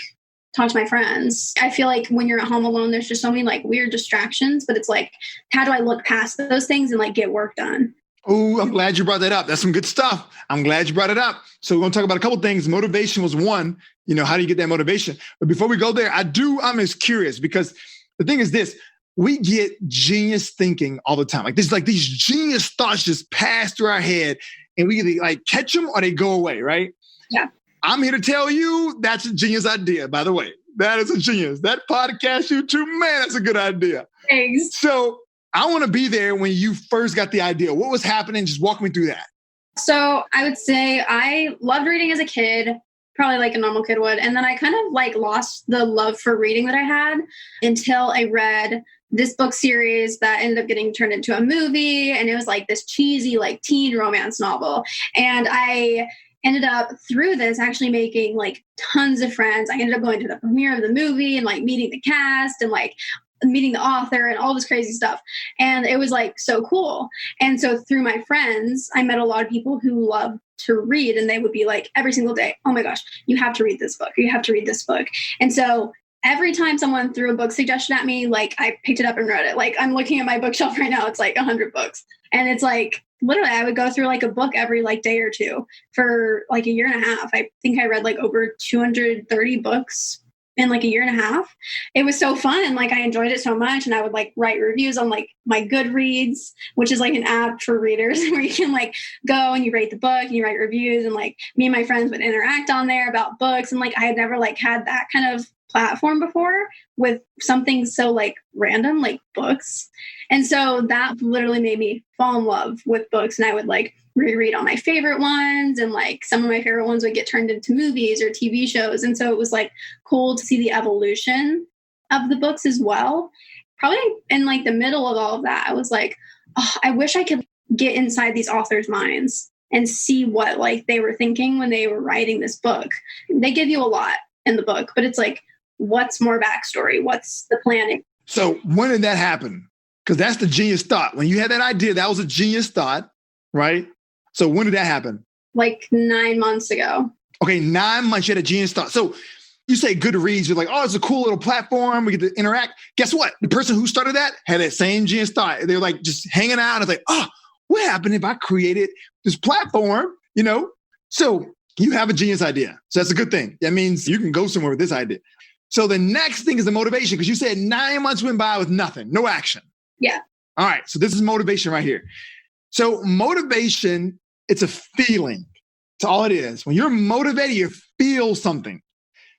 talk to my friends. I feel like when you're at home alone, there's just so many like weird distractions, but it's like, how do I look past those things and like get work done? Oh, I'm glad you brought that up. That's some good stuff. I'm glad you brought it up. So we're going to talk about a couple of things. Motivation was one. You know, how do you get that motivation? But before we go there, I'm just curious, because the thing is this, we get genius thinking all the time. Like these genius thoughts just pass through our head and we either like catch them or they go away, right? Yeah. I'm here to tell you that's a genius idea, by the way. That is a genius. That podcast, YouTube, man, that's a good idea. Thanks. So I want to be there when you first got the idea. What was happening? Just walk me through that. So I would say I loved reading as a kid, probably like a normal kid would. And then I kind of like lost the love for reading that I had until I read this book series that ended up getting turned into a movie. And it was like this cheesy, like teen romance novel. And I ended up through this actually making like tons of friends. I ended up going to the premiere of the movie and like meeting the cast and like meeting the author and all this crazy stuff. And it was like so cool. And so through my friends, I met a lot of people who love to read, and they would be like every single day, oh my gosh, you have to read this book. You have to read this book. And so every time someone threw a book suggestion at me, like I picked it up and read it. Like I'm looking at my bookshelf right now. It's like 100 books. And it's like, literally, I would go through like a book every like day or two for like a year and a half. I think I read like over 230 books in like a year and a half. It was so fun. And like, I enjoyed it so much. And I would like write reviews on like my Goodreads, which is like an app for readers where you can like go and you rate the book and you write reviews. And like me and my friends would interact on there about books. And like, I had never like had that kind of platform before with something so like random, like books. And so that literally made me fall in love with books. And I would like reread all my favorite ones. And like some of my favorite ones would get turned into movies or TV shows. And so it was like cool to see the evolution of the books as well. Probably in like the middle of all of that, I was like, oh, I wish I could get inside these authors' minds and see what like they were thinking when they were writing this book. They give you a lot in the book, but it's like, what's more backstory? What's the planning? So when did that happen? Because that's the genius thought. When you had that idea, that was a genius thought, right? So when did that happen? Like 9 months ago. Okay, 9 months, you had a genius thought. So you say Goodreads, you're like, oh, it's a cool little platform. We get to interact. Guess what? The person who started that had that same genius thought. They were like just hanging out. It's like, oh, what happened if I created this platform, you know? So you have a genius idea. So that's a good thing. That means you can go somewhere with this idea. So the next thing is the motivation, because you said 9 months went by with nothing, no action. Yeah. All right. So this is motivation right here. So motivation, it's a feeling. It's all it is. When you're motivated, you feel something.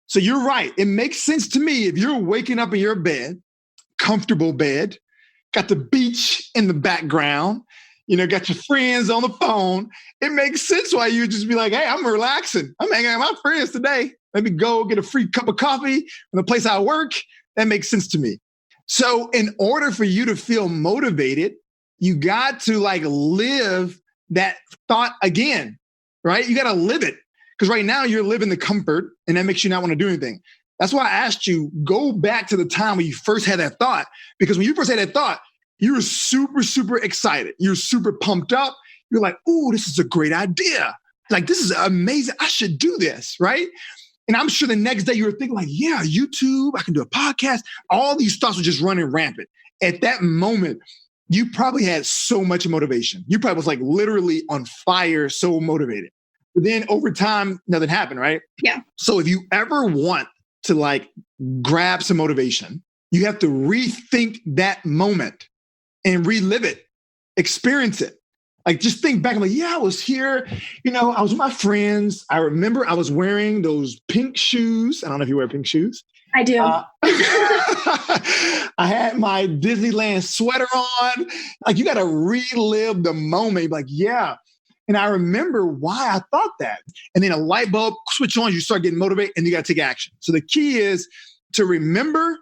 So you're right. It makes sense to me if you're waking up in your bed, comfortable bed, got the beach in the background, you know, got your friends on the phone. It makes sense why you just be like, hey, I'm relaxing. I'm hanging out with my friends today. Let me go get a free cup of coffee from the place I work. That makes sense to me. So in order for you to feel motivated, you got to like live that thought again, right? You got to live it. Because right now you're living the comfort and that makes you not want to do anything. That's why I asked you, go back to the time when you first had that thought. Because when you first had that thought, you were super, super excited. You're super pumped up. You're like, ooh, this is a great idea. Like, this is amazing. I should do this, right? And I'm sure the next day you were thinking like, yeah, YouTube, I can do a podcast. All these thoughts were just running rampant. At that moment, you probably had so much motivation. You probably was like literally on fire, so motivated. But then over time, nothing happened, right? Yeah. So if you ever want to like grab some motivation, you have to rethink that moment and relive it, experience it. Like just think back, I'm like, yeah, I was here, you know, I was with my friends. I remember I was wearing those pink shoes. I don't know if you wear pink shoes. I do. I had my Disneyland sweater on. Like you got to relive the moment. Like, yeah. And I remember why I thought that. And then a light bulb switch on, you start getting motivated and you got to take action. So the key is to remember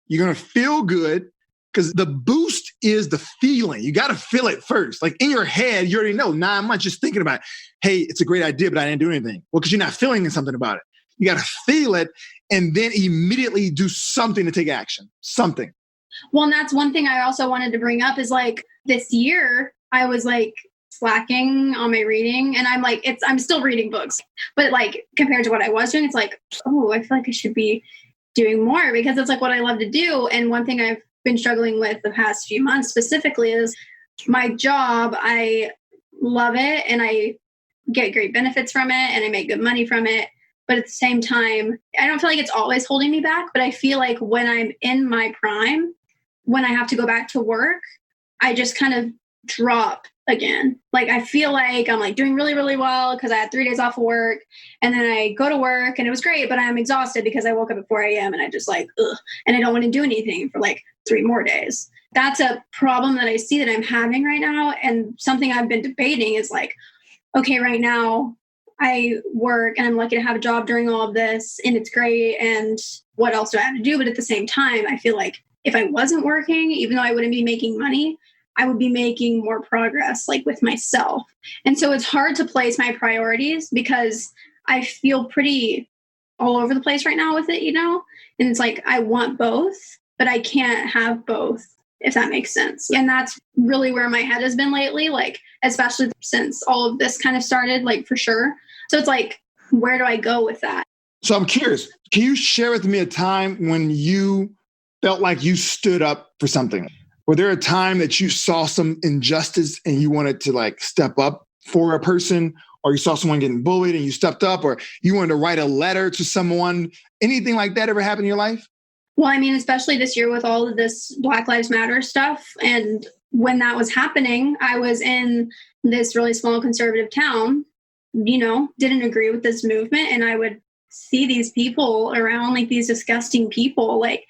you're going to feel good. Because the boost is the feeling. You got to feel it first. Like in your head, you already know 9 months just thinking about, hey, it's a great idea, but I didn't do anything. Well, because you're not feeling something about it. You got to feel it and then immediately do something to take action. Something. Well, and that's one thing I also wanted to bring up is like this year, I was like slacking on my reading and I'm like, I'm still reading books, but like compared to what I was doing, it's like, oh, I feel like I should be doing more because it's like what I love to do. And one thing I've been struggling with the past few months specifically is my job. I love it and I get great benefits from it and I make good money from it. But at the same time, I don't feel like it's always holding me back, but I feel like when I'm in my prime, when I have to go back to work, I just kind of drop again. Like I feel like I'm like doing really, really well because I had 3 days off of work, and then I go to work and it was great, but I'm exhausted because I woke up at 4 a.m. and I just like, ugh, and I don't want to do anything for like 3 more days. That's a problem that I see that I'm having right now. And something I've been debating is like, okay, right now I work and I'm lucky to have a job during all of this and it's great. And what else do I have to do? But at the same time, I feel like if I wasn't working, even though I wouldn't be making money, I would be making more progress like with myself. And so it's hard to place my priorities because I feel pretty all over the place right now with it, you know? And it's like, I want both, but I can't have both, if that makes sense. And that's really where my head has been lately, like, especially since all of this kind of started, like for sure. So it's like, where do I go with that? So I'm curious, can you share with me a time when you felt like you stood up for something? Was there a time that you saw some injustice and you wanted to like step up for a person, or you saw someone getting bullied and you stepped up, or you wanted to write a letter to someone? Anything like that ever happened in your life? Well, I mean, especially this year with all of this Black Lives Matter stuff. And when that was happening, I was in this really small conservative town, you know, didn't agree with this movement. And I would see these people around, like these disgusting people, like,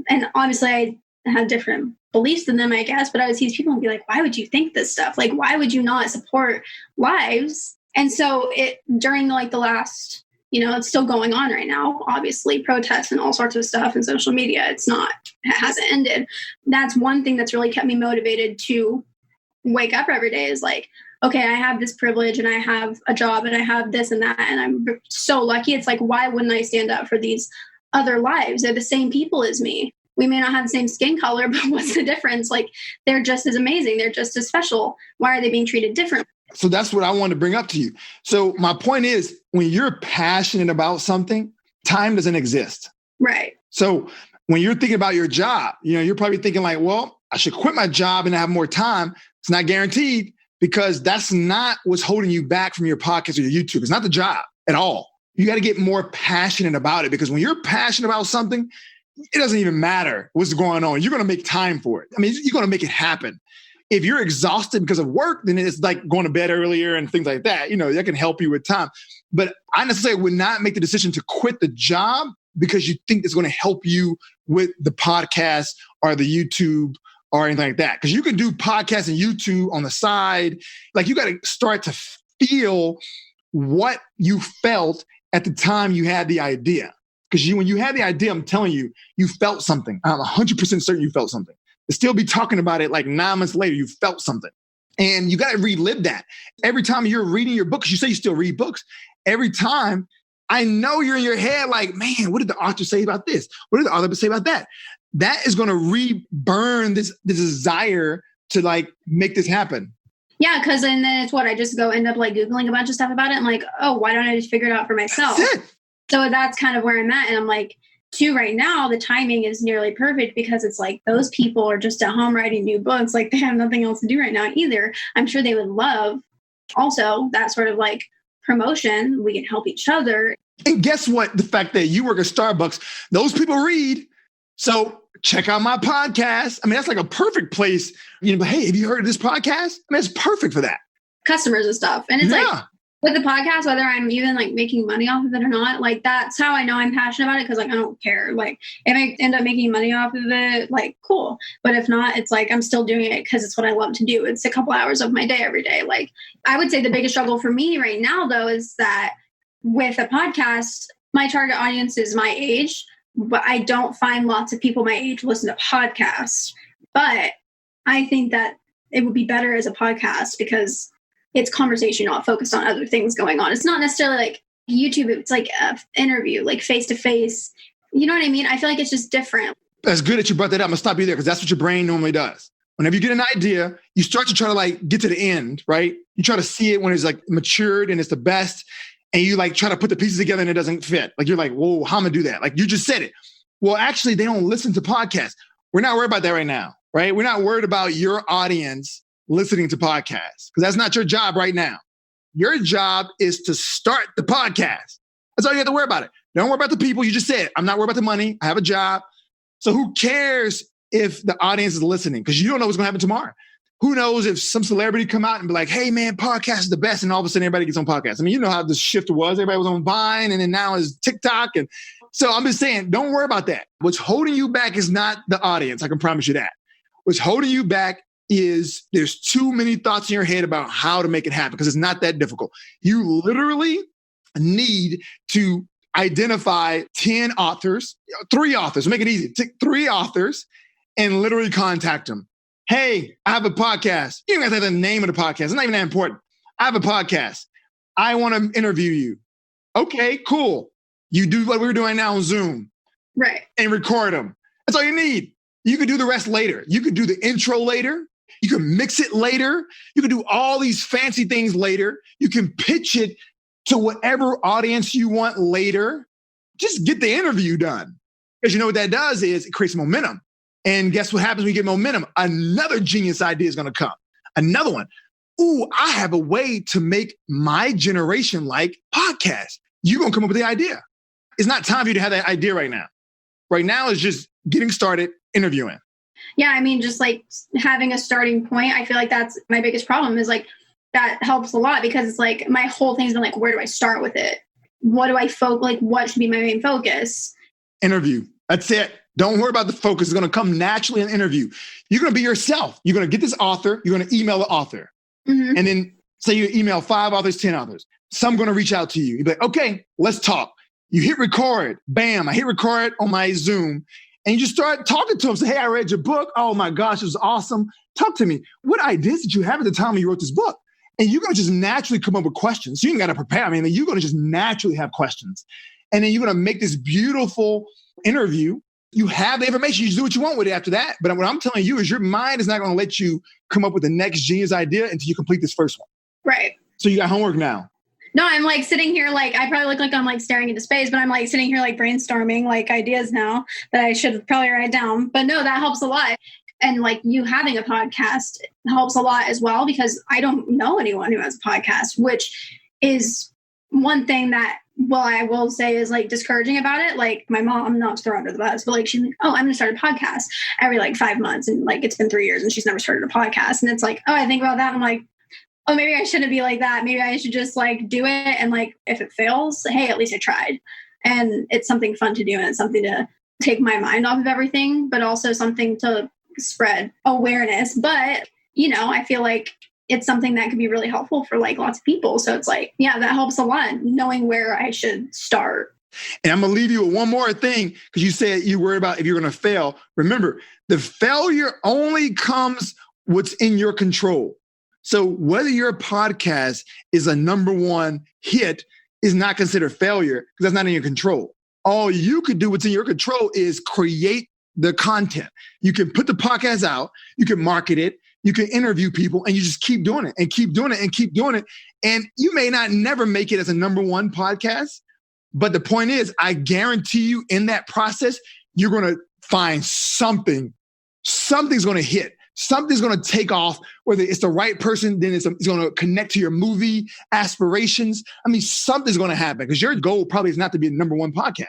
and obviously I have different beliefs than them, I guess, but I would see these people and be like, why would you think this stuff? Like, why would you not support lives? And so it, during like the last, you know, it's still going on right now, obviously, protests and all sorts of stuff and social media. It hasn't ended. That's one thing that's really kept me motivated to wake up every day is like, okay, I have this privilege and I have a job and I have this and that. And I'm so lucky. It's like, why wouldn't I stand up for these other lives? They're the same people as me. We may not have the same skin color, but what's the difference? Like, they're just as amazing. They're just as special. Why are they being treated differently? So that's what I wanted to bring up to you. So my point is, when you're passionate about something, time doesn't exist. Right. So when you're thinking about your job, you know, you're probably thinking like, well, I should quit my job and have more time. It's not guaranteed, because that's not what's holding you back from your podcast or your YouTube. It's not the job at all. You got to get more passionate about it, because when you're passionate about something, it doesn't even matter what's going on. You're going to make time for it. I mean, you're going to make it happen. If you're exhausted because of work, then it's like going to bed earlier and things like that. You know, that can help you with time. But I necessarily would not make the decision to quit the job because you think it's going to help you with the podcast or the YouTube or anything like that. Because you can do podcasts and YouTube on the side. Like, you got to start to feel what you felt at the time you had the idea. Because when you had the idea, I'm telling you, you felt something. I'm 100% certain you felt something. To still be talking about it like 9 months later, you felt something. And you got to relive that. Every time you're reading your book, because you say you still read books, every time, I know you're in your head like, man, what did the author say about this? What did the author say about that? That is going to re-burn this desire to like make this happen. Yeah, because then it's what I just end up like Googling a bunch of stuff about it. I'm like, oh, why don't I just figure it out for myself? That's it. So that's kind of where I'm at. And I'm like, too, right now, the timing is nearly perfect, because it's like those people are just at home writing new books. Like, they have nothing else to do right now either. I'm sure they would love also that sort of like promotion. We can help each other. And guess what? The fact that you work at Starbucks, those people read. So check out my podcast. I mean, that's like a perfect place. You know, but hey, have you heard of this podcast? I mean, it's perfect for that. Customers and stuff. And it's like, with the podcast, whether I'm even like making money off of it or not, like, that's how I know I'm passionate about it. Cause like, I don't care. Like, if I end up making money off of it, like, cool. But if not, it's like, I'm still doing it because it's what I love to do. It's a couple hours of my day every day. Like, I would say the biggest struggle for me right now, though, is that with a podcast, my target audience is my age, but I don't find lots of people my age listen to podcasts. But I think that it would be better as a podcast because it's conversation, not focused on other things going on. It's not necessarily like YouTube. It's like an interview, like face to face. You know what I mean? I feel like it's just different. That's good that you brought that up. I'm gonna stop you there, because that's what your brain normally does. Whenever you get an idea, you start to try to like get to the end, right? You try to see it when it's like matured and it's the best. And you like try to put the pieces together and it doesn't fit. Like, you're like, whoa, how am I gonna do that? Like, you just said it. Well, actually, they don't listen to podcasts. We're not worried about that right now, right? We're not worried about your audience listening to podcasts, because that's not your job right now. Your job is to start the podcast. That's all you have to worry about it. Don't worry about the people. You just said, I'm not worried about the money. I have a job. So who cares if the audience is listening? Because you don't know what's going to happen tomorrow. Who knows if some celebrity come out and be like, hey, man, podcast is the best. And all of a sudden everybody gets on podcast. I mean, you know how the shift was. Everybody was on Vine and then now is TikTok. And so I'm just saying, don't worry about that. What's holding you back is not the audience. I can promise you that. What's holding you back is there's too many thoughts in your head about how to make it happen because it's not that difficult. You literally need to identify 10 authors, 3 authors, make it easy. Take 3 authors and literally contact them. Hey, I have a podcast. You don't have to have the name of the podcast. It's not even that important. I have a podcast. I want to interview you. Okay, cool. You do what we're doing now on Zoom. Right. And record them. That's all you need. You could do the rest later. You could do the intro later. You can mix it later. You can do all these fancy things later. You can pitch it to whatever audience you want later. Just get the interview done. Because you know what that does is it creates momentum. And guess what happens when you get momentum? Another genius idea is going to come. Another one. Ooh, I have a way to make my generation like podcasts. You're going to come up with the idea. It's not time for you to have that idea right now. Right now is just getting started interviewing. Yeah, I mean, just like having a starting point, I feel like that's my biggest problem is like that helps a lot because it's like my whole thing's been like, where do I start with it? What do I like what should be my main focus? Interview. That's it. Don't worry about the focus. It's going to come naturally in an interview. You're going to be yourself. You're going to get this author. You're going to email the author. Mm-hmm. And then say you email 5 authors, 10 authors. Some going to reach out to you. You're like, okay, let's talk. You hit record. Bam. I hit record on my Zoom. And you just start talking to them. Say, hey, I read your book. Oh my gosh, it was awesome. Talk to me. What ideas did you have at the time when you wrote this book? And you're going to just naturally come up with questions. So you ain't got to prepare. I mean, you're going to just naturally have questions. And then you're going to make this beautiful interview. You have the information. You just do what you want with it after that. But what I'm telling you is your mind is not going to let you come up with the next genius idea until you complete this first one. Right. So you got homework now. No, I'm like sitting here, like I probably look like I'm like staring into space, but I'm like sitting here like brainstorming like ideas now that I should probably write down. But no, that helps a lot. And like you having a podcast helps a lot as well, because I don't know anyone who has a podcast, which is one thing that, well, I will say is like discouraging about it. Like my mom, not to throw her under the bus, but like she's like, oh, I'm going to start a podcast every like 5 months. And like, it's been 3 years and she's never started a podcast. And it's like, oh, I think about that. And I'm like, oh, maybe I shouldn't be like that. Maybe I should just like do it. And like, if it fails, hey, at least I tried. And it's something fun to do. And it's something to take my mind off of everything, but also something to spread awareness. But, you know, I feel like it's something that could be really helpful for like lots of people. So it's like, yeah, that helps a lot, knowing where I should start. And I'm going to leave you with one more thing, because you said you worry about if you're going to fail. Remember, the failure only comes what's in your control. So whether your podcast is a #1 hit is not considered failure, because that's not in your control. All you could do what's in your control is create the content. You can put the podcast out, you can market it, you can interview people, and you just keep doing it and keep doing it and keep doing it. And you may not never make it as a #1 podcast, but the point is, I guarantee you in that process, you're going to find something's going to hit. Something's going to take off, whether it's the right person, then it's going to connect to your movie aspirations. I mean, something's going to happen, because your goal probably is not to be a #1 podcast.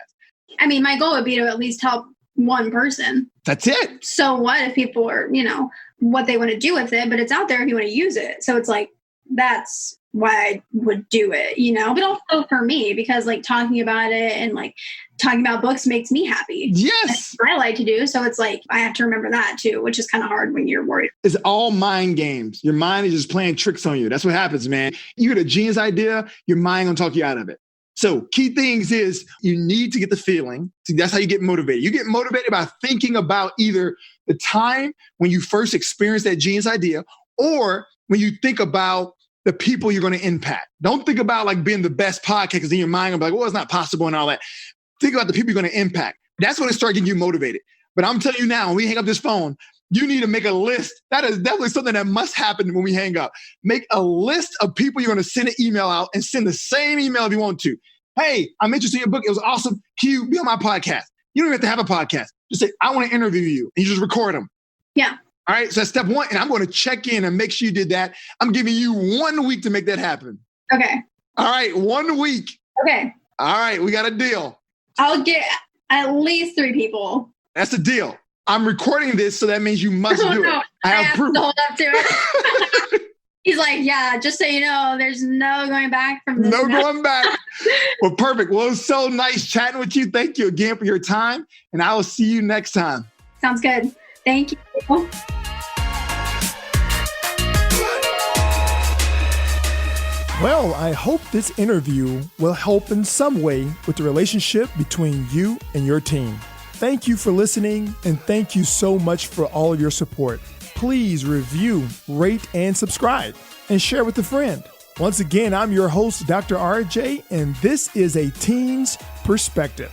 I mean, my goal would be to at least help one person. That's it. So what if people are, you know, what they want to do with it, but it's out there if you want to use it. So it's like, that's why I would do it, you know, but also for me, because like talking about it and like talking about books makes me happy. Yes. That's what I like to do. So it's like, I have to remember that too, which is kind of hard when you're worried. It's all mind games. Your mind is just playing tricks on you. That's what happens, man. You get a genius idea, your mind gonna talk you out of it. So key things is you need to get the feeling. See, that's how you get motivated. You get motivated by thinking about either the time when you first experienced that genius idea, or when you think about the people you're going to impact. Don't think about like being the best podcast, because in your mind, you'll be like, well, it's not possible and all that. Think about the people you're going to impact. That's when it starts getting you motivated. But I'm telling you now, when we hang up this phone, you need to make a list. That is definitely something that must happen when we hang up. Make a list of people you're going to send an email out, and send the same email if you want to. Hey, I'm interested in your book. It was awesome. Can you be on my podcast? You don't even have to have a podcast. Just say, I want to interview you. And you just record them. Yeah. All right. So that's step 1. And I'm going to check in and make sure you did that. I'm giving you 1 week to make that happen. Okay. All right. 1 week. Okay. All right. We got a deal. I'll get at least 3 people. That's the deal. I'm recording this, so that means you must Oh, do no, it. I have proof. to hold up to it. He's like, yeah, just so you know, there's no going back from this. No going back. Well, perfect. Well, it's so nice chatting with you. Thank you again for your time, and I will see you next time. Sounds good. Thank you. Well, I hope this interview will help in some way with the relationship between you and your teen. Thank you for listening, and thank you so much for all your support. Please review, rate, and subscribe, and share with a friend. Once again, I'm your host, Dr. RJ, and this is A Teen's Perspective.